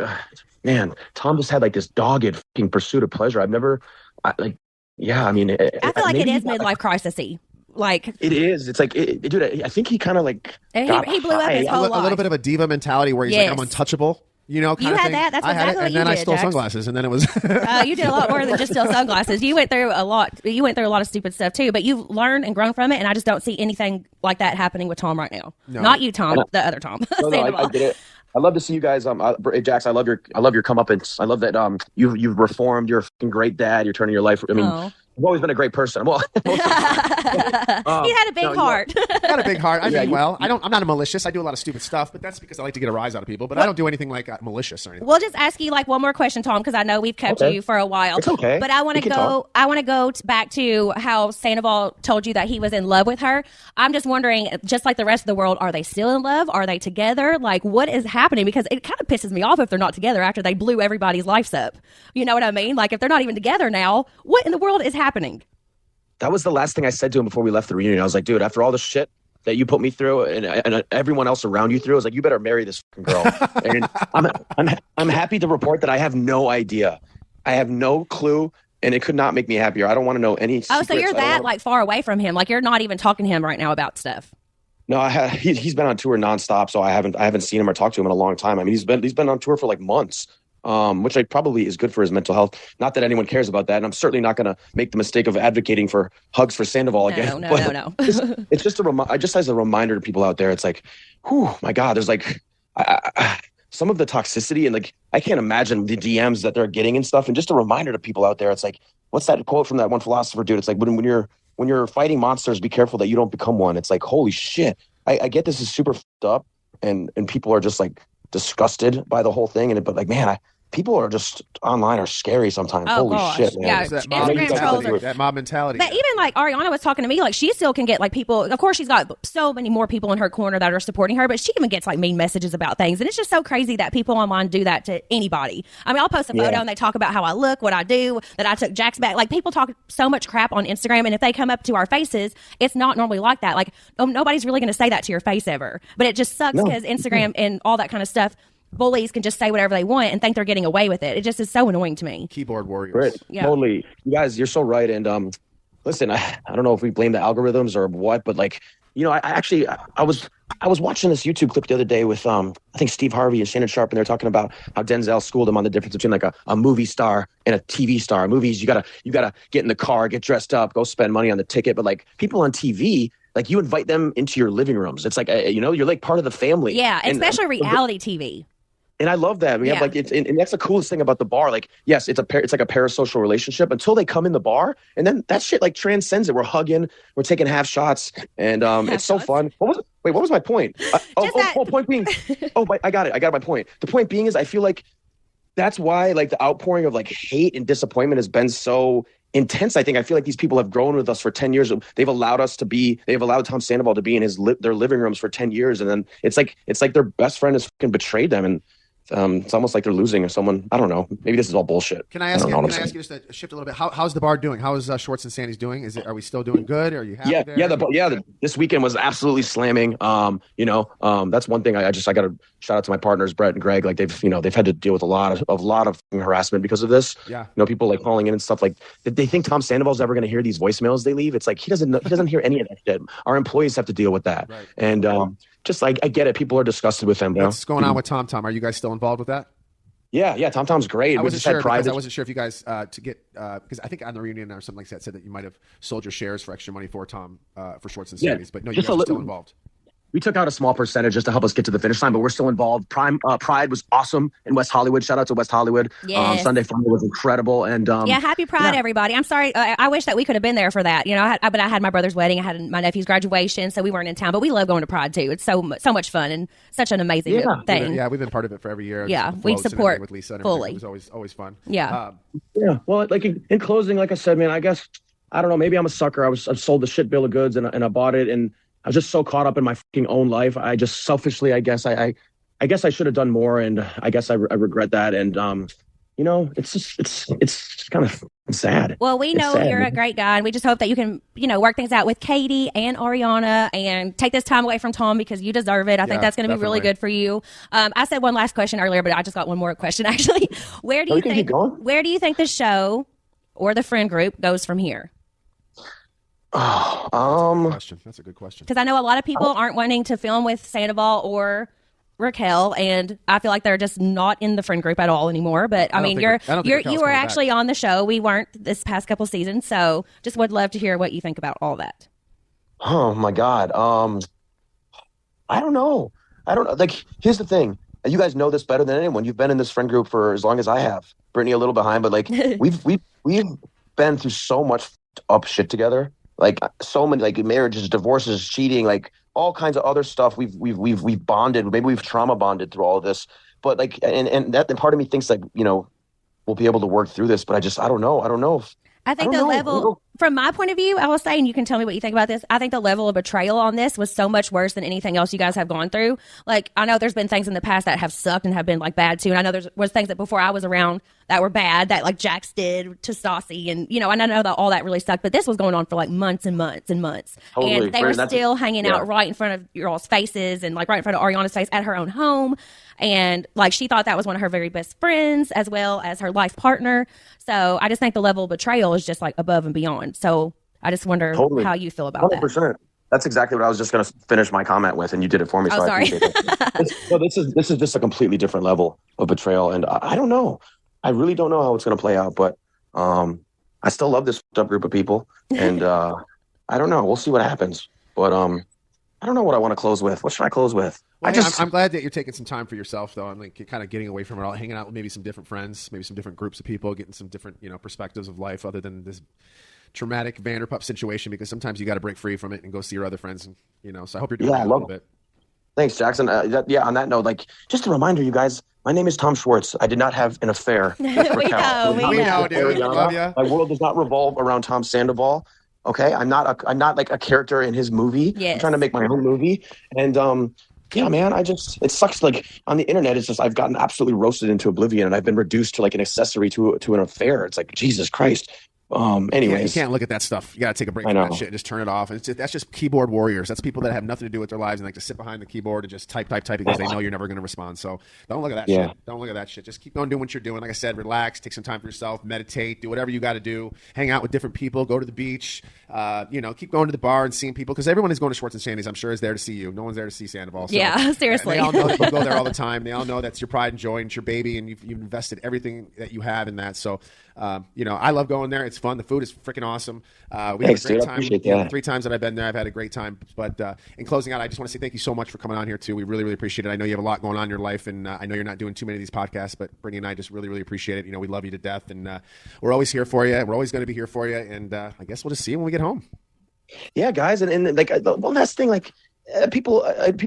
man, Tom just had like this dogged fucking pursuit of pleasure. I've never. I feel like it is midlife crisis-y. Like, it is. It's like, dude. I think he kind of like he blew up his whole life. A little bit of a diva mentality where he's like, I'm untouchable. You know, kind you of had thing. that. That's I had exactly it, and then I stole sunglasses, and then it was. You did a lot more than just steal sunglasses. You went through a lot. You went through a lot of stupid stuff too, but you've learned and grown from it. And I just don't see anything like that happening with Tom right now. No. Not you, Tom. The other Tom. No, I get it. I love to see you guys. Jax, I love your comeuppance. I love that. You've reformed. You're a fucking great dad. You're turning your life. I mean. You've always been a great person. Well, he had a big heart. Got a big heart. I mean, well, I'm not a malicious. I do a lot of stupid stuff, but that's because I like to get a rise out of people. But I don't do anything like malicious or anything. We'll just ask you like one more question, Tom, because I know we've kept you for a while. It's okay. But I want to go. I want to go back to how Sandoval told you that he was in love with her. I'm just wondering, just like the rest of the world, are they still in love? Are they together? Like, what is happening? Because it kind of pisses me off if they're not together after they blew everybody's lives up. You know what I mean? Like, if they're not even together now, what in the world is happening? That was the last thing I said to him before we left the reunion. I was like, dude, after all the shit that you put me through and everyone else around you through, I was like, you better marry this fucking girl. And I'm happy to report that I have no idea. I have no clue, and it could not make me happier. I don't want to know any secrets. So you're that like far away from him, like you're not even talking to him right now about stuff. No, he's been on tour nonstop, so I haven't seen him or talked to him in a long time. I mean, he's been on tour for like months. Which probably is good for his mental health. Not that anyone cares about that, and I'm certainly not going to make the mistake of advocating for hugs for Sandoval again. No. It's just just as a reminder to people out there. It's like, whew, my God, there's like some of the toxicity, and like I can't imagine the DMs that they're getting and stuff. And just a reminder to people out there. It's like, what's that quote from that one philosopher dude? It's like when you're fighting monsters, be careful that you don't become one. It's like, holy shit. I get this is super fucked up, and people are just like disgusted by the whole thing, but like, man, people are just online are scary sometimes. Oh, Holy gosh. shit, man. Yeah, That mob mentality. But even like Ariana was talking to me, like she still can get like people. Of course, she's got so many more people in her corner that are supporting her, but she even gets like mean messages about things. And it's just so crazy that people online do that to anybody. I mean, I'll post a photo and they talk about how I look, what I do, that I took Jack's back. Like people talk so much crap on Instagram. And if they come up to our faces, it's not normally like that. Like, nobody's really going to say that to your face ever. But it just sucks because Instagram and all that kind of stuff, bullies can just say whatever they want and think they're getting away with it. It just is so annoying to me. Keyboard warriors. Right. Yeah. Totally. You guys, you're so right. And listen, I don't know if we blame the algorithms or what, but like, I was watching this YouTube clip the other day with I think Steve Harvey and Shannon Sharp, and they're talking about how Denzel schooled him on the difference between like a movie star and a TV star. Movies, you gotta get in the car, get dressed up, go spend money on the ticket. But like people on TV, like you invite them into your living rooms. It's like you're like part of the family. Yeah, especially reality TV. And I love that. We have like and that's the coolest thing about the bar. Like, yes, it's like a parasocial relationship until they come in the bar, and then that shit like transcends it. We're hugging, we're taking half shots, and it's so fun. What was my point? Point being, I got it. I got my point. The point being is, I feel like that's why like the outpouring of like hate and disappointment has been so intense. I feel like these people have grown with us for 10 years. They've allowed Tom Sandoval to be in their living rooms for 10 years, and then it's like their best friend has fucking betrayed them, and it's almost like they're losing someone. I don't know. Maybe this is all bullshit. Can I ask you just to shift a little bit? How's the bar doing? How is Schwartz and Sandy's doing? Are we still doing good? Are you happy there? This weekend was absolutely slamming. That's one thing I got to shout out to my partners, Brett and Greg. Like they've had to deal with a lot of harassment because of this. Yeah. People like calling in and stuff. Like they think Tom Sandoval's ever going to hear these voicemails they leave. It's like he doesn't hear any of that shit. Our employees have to deal with that. Right. And just like I get it. People are disgusted with him. What's going on with Tom? Are you guys still involved with that? Yeah. Tom's great. I wasn't sure if you guys because I think on the reunion or something like that said that you might have sold your shares for extra money for Tom for Schwartz and Sandy's, but no, you guys are still involved. We took out a small percentage just to help us get to the finish line, but we're still involved. Pride was awesome in West Hollywood. Shout out to West Hollywood. Yes. Sunday Fun was incredible. And happy Pride, everybody. I'm sorry. I wish that we could have been there for that. But I had my brother's wedding. I had my nephew's graduation, so we weren't in town. But we love going to Pride too. It's so much fun and such an amazing thing. We've been part of it for every year. Yeah, we support with Lisa and fully. It was always fun. Yeah. Well, like in closing, like I said, man, I guess I don't know. Maybe I'm a sucker. I sold the shit bill of goods and I bought it, and I was just so caught up in my fucking own life. I just selfishly, I guess I should have done more, and I guess I regret that. And it's kind of sad. Well, we know you're a great guy, and we just hope that you can, work things out with Katie and Ariana, and take this time away from Tom because you deserve it. I think that's going to be really good for you. I said one last question earlier, but I just got one more question actually. Where do you think the show or the friend group goes from here? That's a good question. Because I know a lot of people aren't wanting to film with Sandoval or Raquel, and I feel like they're just not in the friend group at all anymore. But I mean, you were actually on the show. We weren't this past couple seasons, so just would love to hear what you think about all that. Oh my God. I don't know. Like, here's the thing. You guys know this better than anyone. You've been in this friend group for as long as I have. Brittany a little behind, but like we've been through so much up shit together. Like so many, like marriages, divorces, cheating, like all kinds of other stuff. We've bonded. Maybe we've trauma bonded through all of this. But like, and that part of me thinks like, we'll be able to work through this. But I don't know. I think the level, from my point of view, I will say, and you can tell me what you think about this, I think the level of betrayal on this was so much worse than anything else you guys have gone through. Like, I know there's been things in the past that have sucked and have been, like, bad, too. And I know there was things that before I was around that were bad, that, like, Jax did to Stassi. And, and I know that all that really sucked. But this was going on for, like, months and months and months. Totally. And they were still hanging out right in front of your all's faces and, like, right in front of Ariana's face at her own home. And, like, she thought that was one of her very best friends as well as her life partner. So I just think the level of betrayal is just, like, above and beyond. So I just wonder how you feel about 100%. That. That's exactly what I was just going to finish my comment with, and you did it for me. So sorry. I appreciate it. This is just a completely different level of betrayal. And I don't know. I really don't know how it's going to play out. But I still love this up group of people. And I don't know. We'll see what happens. But I don't know what I want to close with. What should I close with? Well, I'm glad that you're taking some time for yourself, though. I'm like, you're kind of getting away from it all, hanging out with maybe some different friends, maybe some different groups of people, getting some different, perspectives of life other than this traumatic Vanderpump situation, because sometimes you got to break free from it and go see your other friends. And, so I hope you're doing that a little bit. Thanks, Jackson. On that note, like, just a reminder, you guys, my name is Tom Schwartz. I did not have an affair with Raquel. We know, dude. We love you. My world does not revolve around Tom Sandoval. Okay, I'm not like a character in his movie. Yes. I'm trying to make my own movie, and yeah, man, it sucks. Like on the internet, it's just I've gotten absolutely roasted into oblivion, and I've been reduced to like an accessory to an affair. It's like Jesus Christ. Anyways, you can't look at that stuff. You got to take a break I from know. that shit and just turn it off. And that's just keyboard warriors. That's people that have nothing to do with their lives and like to sit behind the keyboard and just type because they know you're never going to respond. So don't look at that shit. Don't look at that shit. Just keep going doing what you're doing. Like I said, relax, take some time for yourself, meditate, do whatever you got to do. Hang out with different people, go to the beach, keep going to the bar and seeing people because everyone is going to Schwartz and Sandy's, I'm sure, is there to see you. No one's there to see Sandoval. So, yeah, seriously. They all know that you go there all the time. They all know that's your pride and joy and it's your baby and you've invested everything that you have in that. So, I love going there. It's fun. The food is freaking awesome. We Thanks, had a great dude. I time. appreciate that. 3 times that I've been there, I've had a great time. But in closing out, I just want to say thank you so much for coming on here too. We really, really appreciate it. I know you have a lot going on in your life, and I know you're not doing too many of these podcasts, but Brittany and I just really, really appreciate it. We love you to death, and we're always here for you. We're always going to be here for you, and I guess we'll just see you when we get home. Yeah, guys, and like one last thing, like people,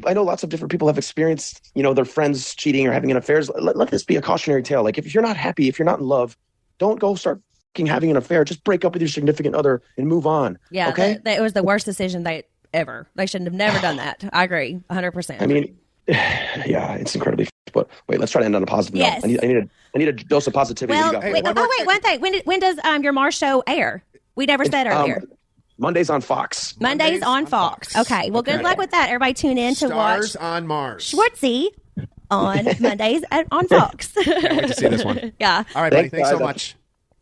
I know lots of different people have experienced, their friends cheating or having affairs. Let this be a cautionary tale. Like if you're not happy, if you're not in love, don't go start having an affair. Just break up with your significant other and move on. Yeah, okay. It was the worst decision ever. They shouldn't have never done that. I agree, 100%. I mean, yeah, it's incredibly. But wait, let's try to end on a positive Yes. note. I need a dose of positivity. Well, one thing. When does your Mars show air? We never said earlier. Mondays on Fox. Mondays on Fox. Okay. Well, good luck with that. Everybody tune in to watch Stars on Mars. Schwartzy on Mondays on Fox. Can't wait to see this one. Yeah. All right, buddy. Thanks so much.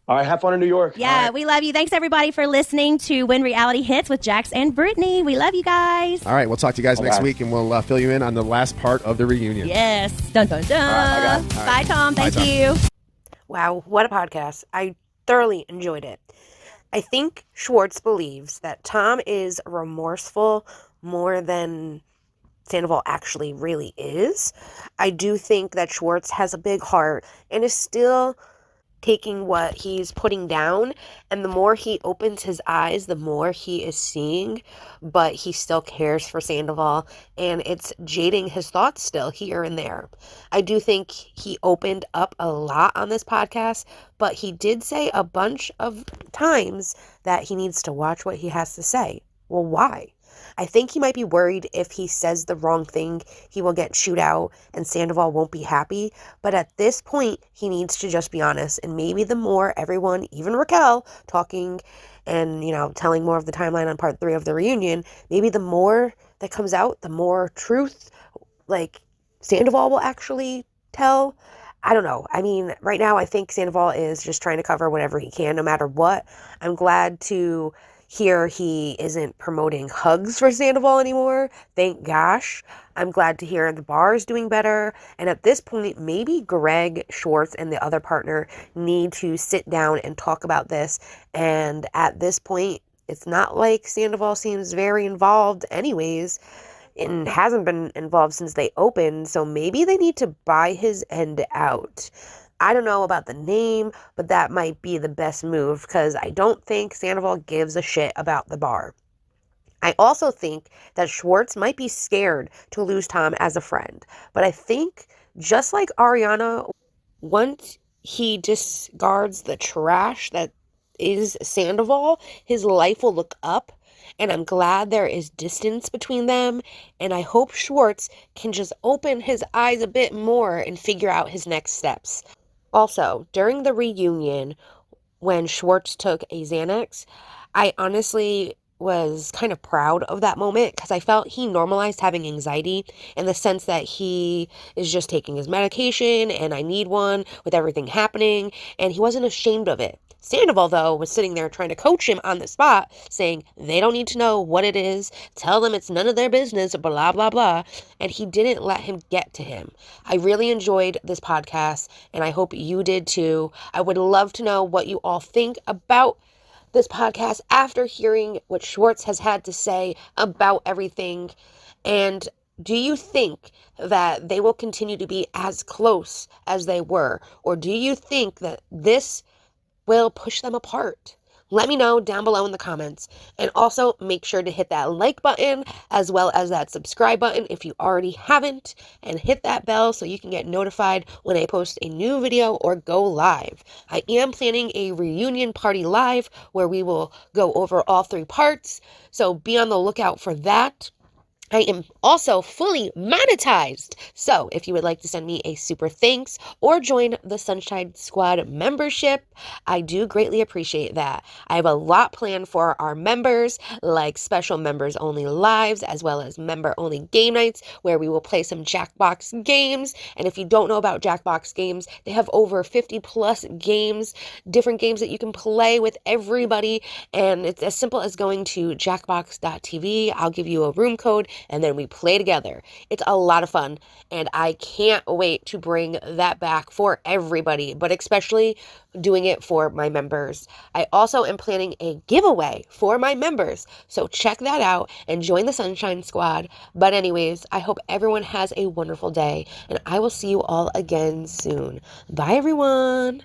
All right, have fun in New York. Yeah, right. we love you. Thanks, everybody, for listening to When Reality Hits with Jax and Brittany. We love you guys. All right, we'll talk to you guys next week, and we'll fill you in on the last part of the reunion. Yes. Dun, dun, dun. All right, bye, Tom. Thank you. Wow, what a podcast. I thoroughly enjoyed it. I think Schwartz believes that Tom is remorseful more than Sandoval actually really is. I do think that Schwartz has a big heart and is still taking what he's putting down, and the more he opens his eyes, the more he is seeing, but he still cares for Sandoval, and it's jading his thoughts still here and there. I do think he opened up a lot on this podcast, but he did say a bunch of times that he needs to watch what he has to say. Well, why? I think he might be worried if he says the wrong thing, he will get chewed out and Sandoval won't be happy. But at this point, he needs to just be honest. And maybe the more everyone, even Raquel, talking and, telling more of the timeline on part 3 of the reunion, maybe the more that comes out, the more truth, like, Sandoval will actually tell. I don't know. I mean, right now, I think Sandoval is just trying to cover whatever he can, no matter what. I'm glad to hear he isn't promoting hugs for Sandoval anymore. Thank gosh. I'm glad to hear the bar is doing better. And at this point, maybe Greg Schwartz and the other partner need to sit down and talk about this. And at this point, it's not like Sandoval seems very involved anyways, and hasn't been involved since they opened. So maybe they need to buy his end out. I don't know about the name, but that might be the best move because I don't think Sandoval gives a shit about the bar. I also think that Schwartz might be scared to lose Tom as a friend. But I think, just like Ariana, once he discards the trash that is Sandoval, his life will look up. And I'm glad there is distance between them. And I hope Schwartz can just open his eyes a bit more and figure out his next steps. Also, during the reunion, when Schwartz took a Xanax, I honestly was kind of proud of that moment because I felt he normalized having anxiety in the sense that he is just taking his medication and I need one with everything happening, and he wasn't ashamed of it. Sandoval, though, was sitting there trying to coach him on the spot, saying they don't need to know what it is, tell them it's none of their business, blah, blah, blah, and he didn't let him get to him. I really enjoyed this podcast, and I hope you did too. I would love to know what you all think about this podcast after hearing what Schwartz has had to say about everything, and do you think that they will continue to be as close as they were, or do you think that this will push them apart? Let me know down below in the comments. And also make sure to hit that like button as well as that subscribe button if you already haven't, and hit that bell so you can get notified when I post a new video or go live. I am planning a reunion party live where we will go over all 3 parts, so be on the lookout for that. I am also fully monetized. So if you would like to send me a super thanks or join the Sunshine Squad membership, I do greatly appreciate that. I have a lot planned for our members, like special members only lives, as well as member only game nights where we will play some Jackbox games. And if you don't know about Jackbox games, they have over 50 plus games, different games that you can play with everybody. And it's as simple as going to jackbox.tv. I'll give you a room code and then we play together. It's a lot of fun, and I can't wait to bring that back for everybody, but especially doing it for my members. I also am planning a giveaway for my members, so check that out and join the Sunshine Squad. But anyways, I hope everyone has a wonderful day, and I will see you all again soon. Bye, everyone.